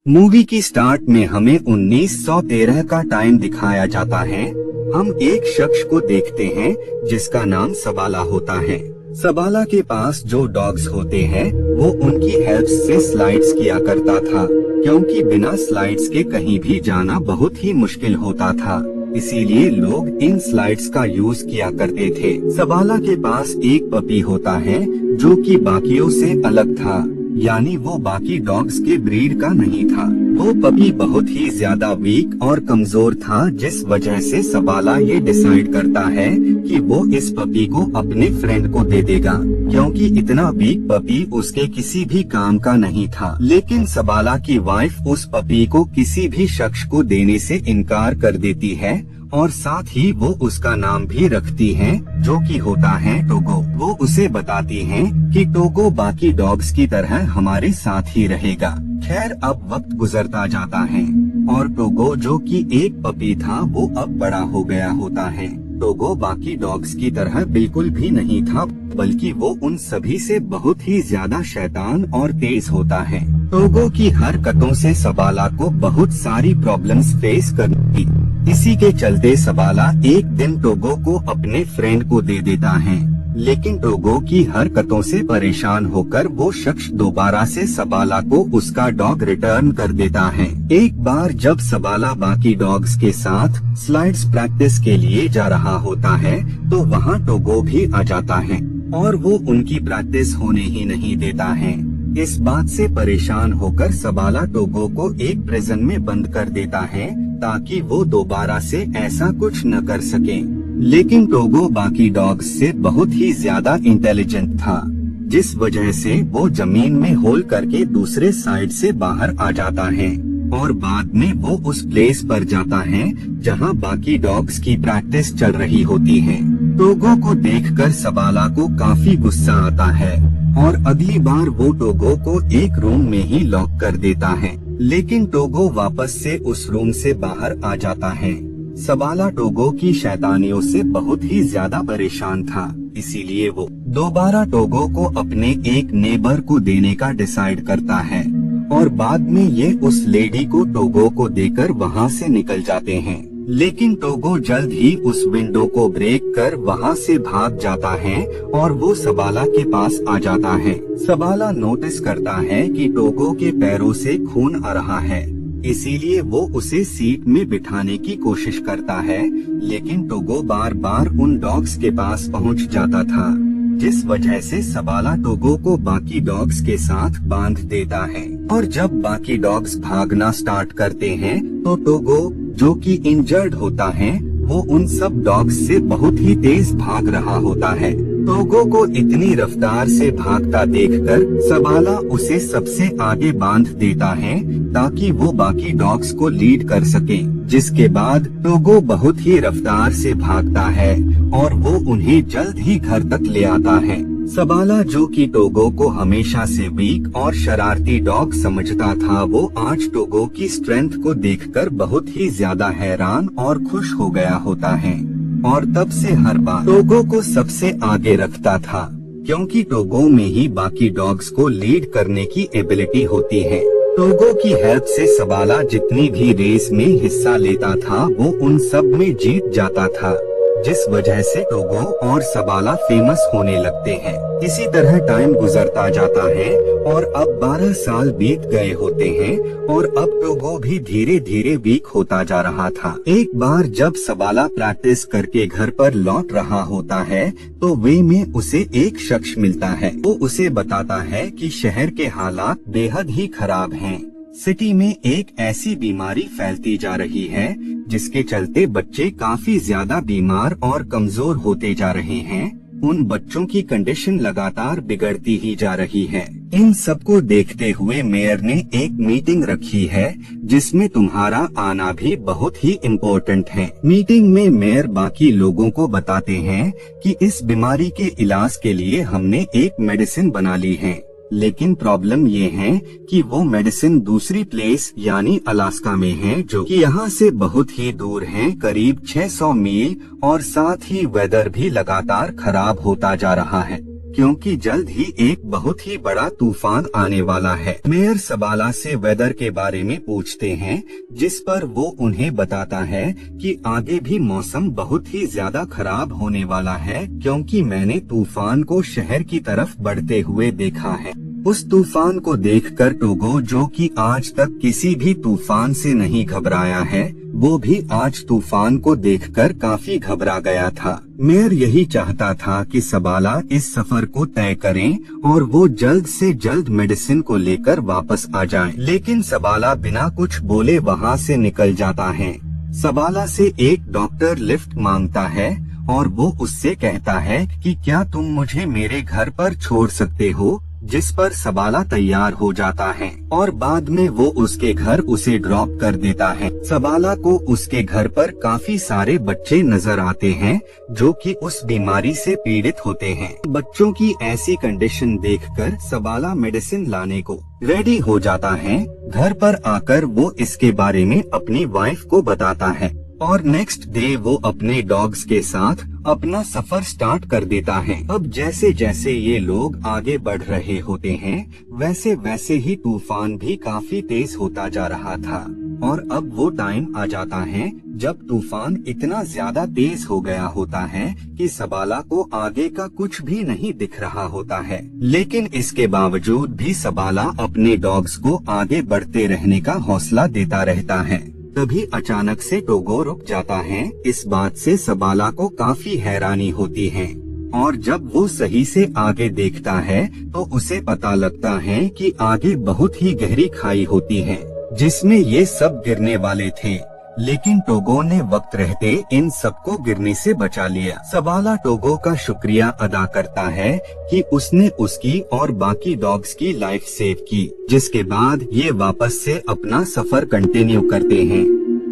Movie की start में हमें 1913 का टाइम दिखाया जाता है। हम एक शख्स को देखते हैं जिसका नाम सबाला होता है। सबाला के पास जो डॉग्स होते हैं वो उनकी हेल्प से स्लाइड्स किया करता था, क्योंकि बिना स्लाइड्स के कहीं भी जाना बहुत ही मुश्किल होता था। इसीलिए लोग इन स्लाइड्स का यूज किया करते थे। सबाला के पास एक पपी होता है जो कि बाकियों से अलग था, यानी वो बाकी डॉग्स के ब्रीड का नहीं था। वो पपी बहुत ही ज्यादा वीक और कमजोर था, जिस वजह से सबाला ये डिसाइड करता है कि वो इस पपी को अपने फ्रेंड को दे देगा, क्योंकि इतना वीक पपी उसके किसी भी काम का नहीं था। लेकिन सबाला की वाइफ उस पपी को किसी भी शख्स को देने से इनकार कर देती है और साथ ही वो उसका नाम भी रखती हैं, जो कि होता है टोगो। वो उसे बताती हैं कि टोगो बाकी डॉग्स की तरह हमारे साथ ही रहेगा। खैर, अब वक्त गुजरता जाता है और टोगो जो कि एक पपी था वो अब बड़ा हो गया होता है। टोगो बाकी डॉग्स की तरह बिल्कुल भी नहीं था, बल्कि वो उन सभी से बहुत ही ज्यादा शैतान और तेज होता है। टोगो की हरकतों से सबाला को बहुत सारी प्रॉब्लम्स फेस करनी थी। इसी के चलते सबाला एक दिन टोगो को अपने फ्रेंड को दे देता है, लेकिन टोगो की हरकतों से परेशान होकर वो शख्स दोबारा से सबाला को उसका डॉग रिटर्न कर देता है। एक बार जब सबाला बाकी डॉग्स के साथ स्लाइड्स प्रैक्टिस के लिए जा रहा होता है तो वहाँ टोगो भी आ जाता है और वो उनकी प्रैक्टिस होने ही नहीं देता है। इस बात से परेशान होकर सबाला टोगो को एक प्रिजन में बंद कर देता है ताकि वो दोबारा से ऐसा कुछ न कर सके। लेकिन टोगो बाकी डॉग्स से बहुत ही ज्यादा इंटेलिजेंट था, जिस वजह से वो जमीन में होल करके दूसरे साइड से बाहर आ जाता है और बाद में वो उस प्लेस पर जाता है जहां बाकी डॉग्स की प्रैक्टिस चल रही होती है। टोगो को देखकर सबाला को काफी गुस्सा आता है और अगली बार वो टोगो को एक रूम में ही लॉक कर देता है, लेकिन टोगो वापस से उस रूम से बाहर आ जाता है। सबाला टोगो की शैतानियों से बहुत ही ज्यादा परेशान था, इसीलिए वो दोबारा टोगो को अपने एक नेबर को देने का डिसाइड करता है और बाद में ये उस लेडी को टोगो को देकर वहाँ से निकल जाते हैं। लेकिन टोगो जल्द ही उस विंडो को ब्रेक कर वहाँ से भाग जाता है और वो सबाला के पास आ जाता है। सबाला नोटिस करता है कि टोगो के पैरों से खून आ रहा है, इसीलिए वो उसे सीट में बिठाने की कोशिश करता है, लेकिन टोगो बार बार उन डॉग्स के पास पहुंच जाता था, जिस वजह से सबाला टोगो को बाकी डॉग्स के साथ बांध देता है। और जब बाकी डॉग्स भागना स्टार्ट करते हैं तो टोगो जो कि इंजर्ड होता है वो उन सब डॉग्स से बहुत ही तेज भाग रहा होता है। टोगो को इतनी रफ्तार से भागता देखकर सबाला उसे सबसे आगे बांध देता है ताकि वो बाकी डॉग्स को लीड कर सके, जिसके बाद टोगो बहुत ही रफ्तार से भागता है और वो उन्हें जल्द ही घर तक ले आता है। सबाला जो कि टोगो को हमेशा से वीक और शरारती डॉग समझता था, वो आज टोगो की स्ट्रेंथ को देखकर बहुत ही ज्यादा हैरान और खुश हो गया होता है और तब से हर बार टोगो को सबसे आगे रखता था, क्योंकि टोगो में ही बाकी डॉग्स को लीड करने की एबिलिटी होती है। टोगो की हेल्प से सबाला जितनी भी रेस में हिस्सा लेता था वो उन सब में जीत जाता था, जिस वजह से टोगो और सबाला फेमस होने लगते हैं। इसी तरह टाइम गुजरता जाता है और अब 12 साल बीत गए होते हैं और अब टोगो भी धीरे धीरे वीक होता जा रहा था। एक बार जब सबाला प्रैक्टिस करके घर पर लौट रहा होता है तो वे में उसे एक शख्स मिलता है। वो उसे बताता है कि शहर के हालात बेहद ही खराब हैं। सिटी में एक ऐसी बीमारी फैलती जा रही है जिसके चलते बच्चे काफी ज्यादा बीमार और कमजोर होते जा रहे हैं। उन बच्चों की कंडीशन लगातार बिगड़ती ही जा रही है। इन सबको देखते हुए मेयर ने एक मीटिंग रखी है जिसमें तुम्हारा आना भी बहुत ही इम्पोर्टेंट है। मीटिंग में मेयर बाकी लोगों को बताते हैं कि इस बीमारी के इलाज के लिए हमने एक मेडिसिन बना ली है, लेकिन प्रॉब्लम ये है कि वो मेडिसिन दूसरी प्लेस यानी अलास्का में है, जो कि यहाँ से बहुत ही दूर है, करीब 600 मील, और साथ ही वेदर भी लगातार खराब होता जा रहा है। क्योंकि जल्द ही एक बहुत ही बड़ा तूफान आने वाला है। मेयर सबाला से वेदर के बारे में पूछते हैं, जिस पर वो उन्हें बताता है कि आगे भी मौसम बहुत ही ज्यादा खराब होने वाला है, क्योंकि मैंने तूफान को शहर की तरफ बढ़ते हुए देखा है। उस तूफान को देखकर टोगो, जो कि आज तक किसी भी तूफान से नहीं घबराया है, वो भी आज तूफान को देखकर काफी घबरा गया था। मेयर यही चाहता था कि सबाला इस सफर को तय करें और वो जल्द से जल्द मेडिसिन को लेकर वापस आ जाए, लेकिन सबाला बिना कुछ बोले वहाँ से निकल जाता है। सबाला से एक डॉक्टर लिफ्ट मांगता है और वो उससे कहता है कि क्या तुम मुझे मेरे घर पर छोड़ सकते हो, जिस पर सबाला तैयार हो जाता है और बाद में वो उसके घर उसे ड्रॉप कर देता है। सबाला को उसके घर पर काफी सारे बच्चे नजर आते हैं जो कि उस बीमारी से पीड़ित होते हैं। बच्चों की ऐसी कंडीशन देखकर सबाला मेडिसिन लाने को रेडी हो जाता है। घर पर आकर वो इसके बारे में अपनी वाइफ को बताता है और नेक्स्ट डे वो अपने डॉग्स के साथ अपना सफर स्टार्ट कर देता है। अब जैसे जैसे ये लोग आगे बढ़ रहे होते हैं, वैसे वैसे ही तूफान भी काफी तेज होता जा रहा था और अब वो टाइम आ जाता है जब तूफान इतना ज्यादा तेज हो गया होता है कि सबाला को आगे का कुछ भी नहीं दिख रहा होता है। लेकिन इसके बावजूद भी सबाला अपने डॉग्स को आगे बढ़ते रहने का हौसला देता रहता है। तभी अचानक से टोगो रुक जाता है। इस बात से सबाला को काफी हैरानी होती है और जब वो सही से आगे देखता है तो उसे पता लगता है कि आगे बहुत ही गहरी खाई होती है जिसमें ये सब गिरने वाले थे, लेकिन टोगो ने वक्त रहते इन सबको गिरने से बचा लिया। सबाला टोगो का शुक्रिया अदा करता है कि उसने उसकी और बाकी डॉग्स की लाइफ सेव की, जिसके बाद ये वापस से अपना सफर कंटिन्यू करते हैं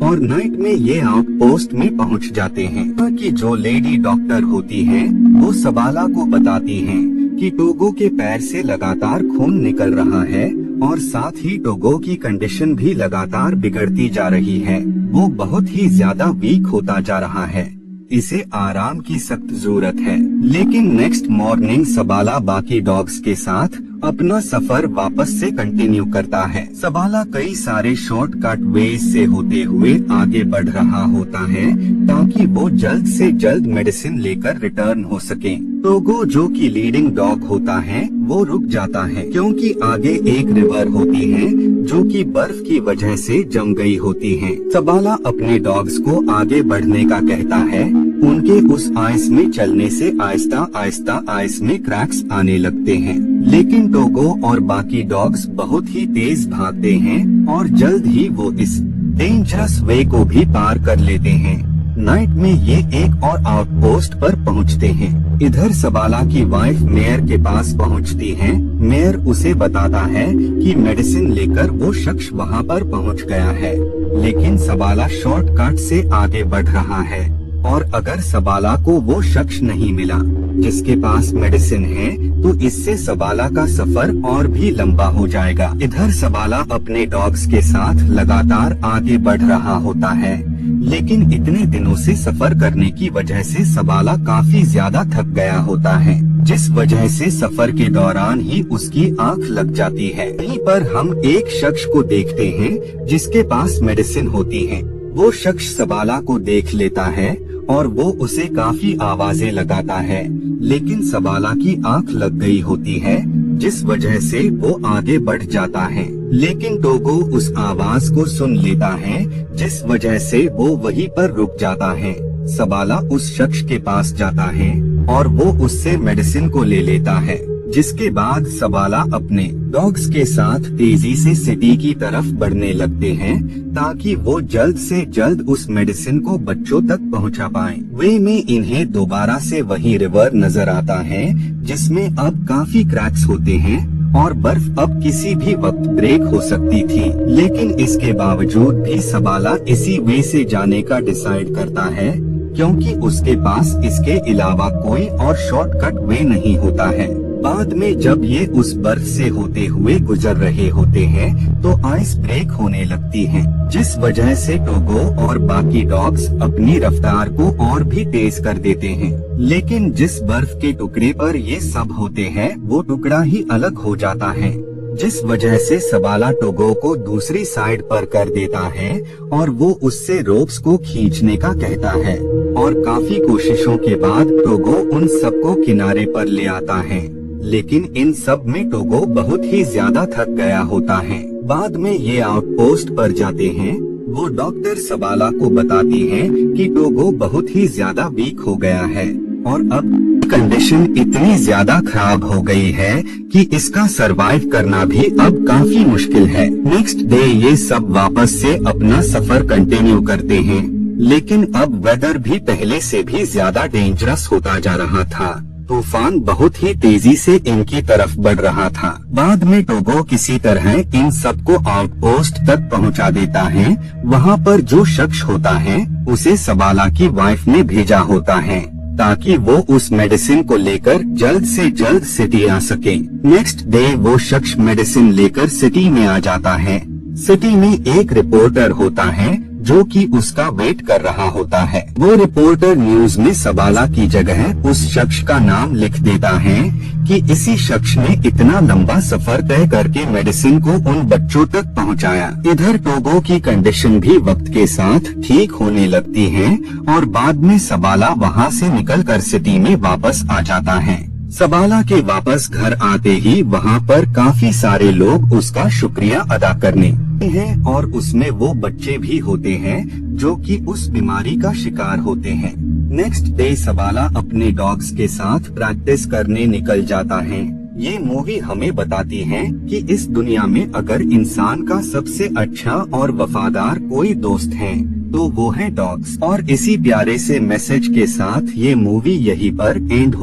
और नाइट में ये आउटपोस्ट में पहुंच जाते हैं। कि जो लेडी डॉक्टर होती है वो सबाला को बताती है कि टोगो के पैर से लगातार खून निकल रहा है और साथ ही टोगो की कंडीशन भी लगातार बिगड़ती जा रही है। वो बहुत ही ज्यादा वीक होता जा रहा है, इसे आराम की सख्त जरूरत है। लेकिन नेक्स्ट मॉर्निंग सबाला बाकी डॉग्स के साथ अपना सफर वापस से कंटिन्यू करता है। सबाला कई सारे शॉर्टकट वेज से होते हुए आगे बढ़ रहा होता है ताकि वो जल्द से जल्द मेडिसिन लेकर रिटर्न हो सके। टोगो, जो कि लीडिंग डॉग होता है, वो रुक जाता है क्योंकि आगे एक रिवर होती है जो कि बर्फ की वजह से जम गई होती है। सबाला अपने डॉग्स को आगे बढ़ने का कहता है। उनके उस आइस में चलने से आहिस्ता आहिस्ता आइस में क्रैक्स आने लगते हैं, लेकिन टोगो और बाकी डॉग्स बहुत ही तेज भागते हैं और जल्द ही वो इस डेंजरस वे को भी पार कर लेते हैं। नाइट में ये एक और आउटपोस्ट पर पहुंचते हैं। इधर सबाला की वाइफ मेयर के पास पहुंचती है। मेयर उसे बताता है कि मेडिसिन लेकर वो शख्स वहां पर पहुंच गया है, लेकिन सबाला शॉर्टकट से आगे बढ़ रहा है और अगर सबाला को वो शख्स नहीं मिला जिसके पास मेडिसिन है तो इससे सबाला का सफर और भी लंबा हो जाएगा। इधर सबाला अपने डॉग्स के साथ लगातार आगे बढ़ रहा होता है, लेकिन इतने दिनों से सफर करने की वजह से सबाला काफी ज्यादा थक गया होता है, जिस वजह से सफर के दौरान ही उसकी आंख लग जाती है। यहीं पर हम एक शख्स को देखते हैं जिसके पास मेडिसिन होती है। वो शख्स सबाला को देख लेता है और वो उसे काफी आवाजें लगाता है, लेकिन सबाला की आंख लग गई होती है जिस वजह से वो आगे बढ़ जाता है। लेकिन टोगो उस आवाज को सुन लेता है जिस वजह से वो वहीं पर रुक जाता है। सबाला उस शख्स के पास जाता है और वो उससे मेडिसिन को ले लेता है, जिसके बाद सबाला अपने डॉग्स के साथ तेजी से सिटी की तरफ बढ़ने लगते हैं ताकि वो जल्द से जल्द उस मेडिसिन को बच्चों तक पहुंचा पाएं। वे में इन्हें दोबारा से वही रिवर नजर आता है जिसमें अब काफी क्रैक्स होते हैं और बर्फ अब किसी भी वक्त ब्रेक हो सकती थी, लेकिन इसके बावजूद भी सबाला इसी वे से जाने का डिसाइड करता है क्योंकि उसके पास इसके अलावा कोई और शॉर्टकट वे नहीं होता है। बाद में जब ये उस बर्फ से होते हुए गुजर रहे होते हैं तो आइस ब्रेक होने लगती है, जिस वजह से टोगो और बाकी डॉग्स अपनी रफ्तार को और भी तेज कर देते हैं। लेकिन जिस बर्फ के टुकड़े पर ये सब होते हैं वो टुकड़ा ही अलग हो जाता है, जिस वजह से सबाला टोगो को दूसरी साइड पर कर देता है और वो उससे रोप्स को खींचने का कहता है। और काफी कोशिशों के बाद टोगो उन सबको किनारे पर ले आता है, लेकिन इन सब में टोगो बहुत ही ज्यादा थक गया होता है। बाद में ये आउटपोस्ट पर जाते हैं। वो डॉक्टर सबाला को बताती है कि टोगो बहुत ही ज्यादा वीक हो गया है और अब कंडीशन इतनी ज्यादा खराब हो गई है कि इसका सरवाइव करना भी अब काफी मुश्किल है। नेक्स्ट डे ये सब वापस से अपना सफर कंटिन्यू करते हैं, लेकिन अब वेदर भी पहले से भी ज्यादा डेंजरस होता जा रहा था। तूफान बहुत ही तेजी से इनकी तरफ बढ़ रहा था। बाद में टोगो किसी तरह इन सबको आउटपोस्ट तक पहुंचा देता है। वहां पर जो शख्स होता है उसे सबाला की वाइफ ने भेजा होता है ताकि वो उस मेडिसिन को लेकर जल्द से जल्द सिटी आ सके। नेक्स्ट डे वो शख्स मेडिसिन लेकर सिटी में आ जाता है। सिटी में एक रिपोर्टर होता है जो कि उसका वेट कर रहा होता है। वो रिपोर्टर न्यूज में सबाला की जगह उस शख्स का नाम लिख देता है कि इसी शख्स ने इतना लंबा सफर तय करके मेडिसिन को उन बच्चों तक पहुंचाया। इधर टोगो की कंडीशन भी वक्त के साथ ठीक होने लगती है और बाद में सबाला वहां से निकलकर सिटी में वापस आ जाता है। सबाला के वापस घर आते ही वहाँ पर काफी सारे लोग उसका शुक्रिया अदा करने हैं और उसमें वो बच्चे भी होते हैं जो कि उस बीमारी का शिकार होते हैं। नेक्स्ट डे सबाला अपने डॉग्स के साथ प्रैक्टिस करने निकल जाता है। ये मूवी हमें बताती है कि इस दुनिया में अगर इंसान का सबसे अच्छा और वफादार कोई दोस्त है तो वो है डॉग्स। और इसी प्यारे से मैसेज के साथ ये मूवी यहीं पर एंड हो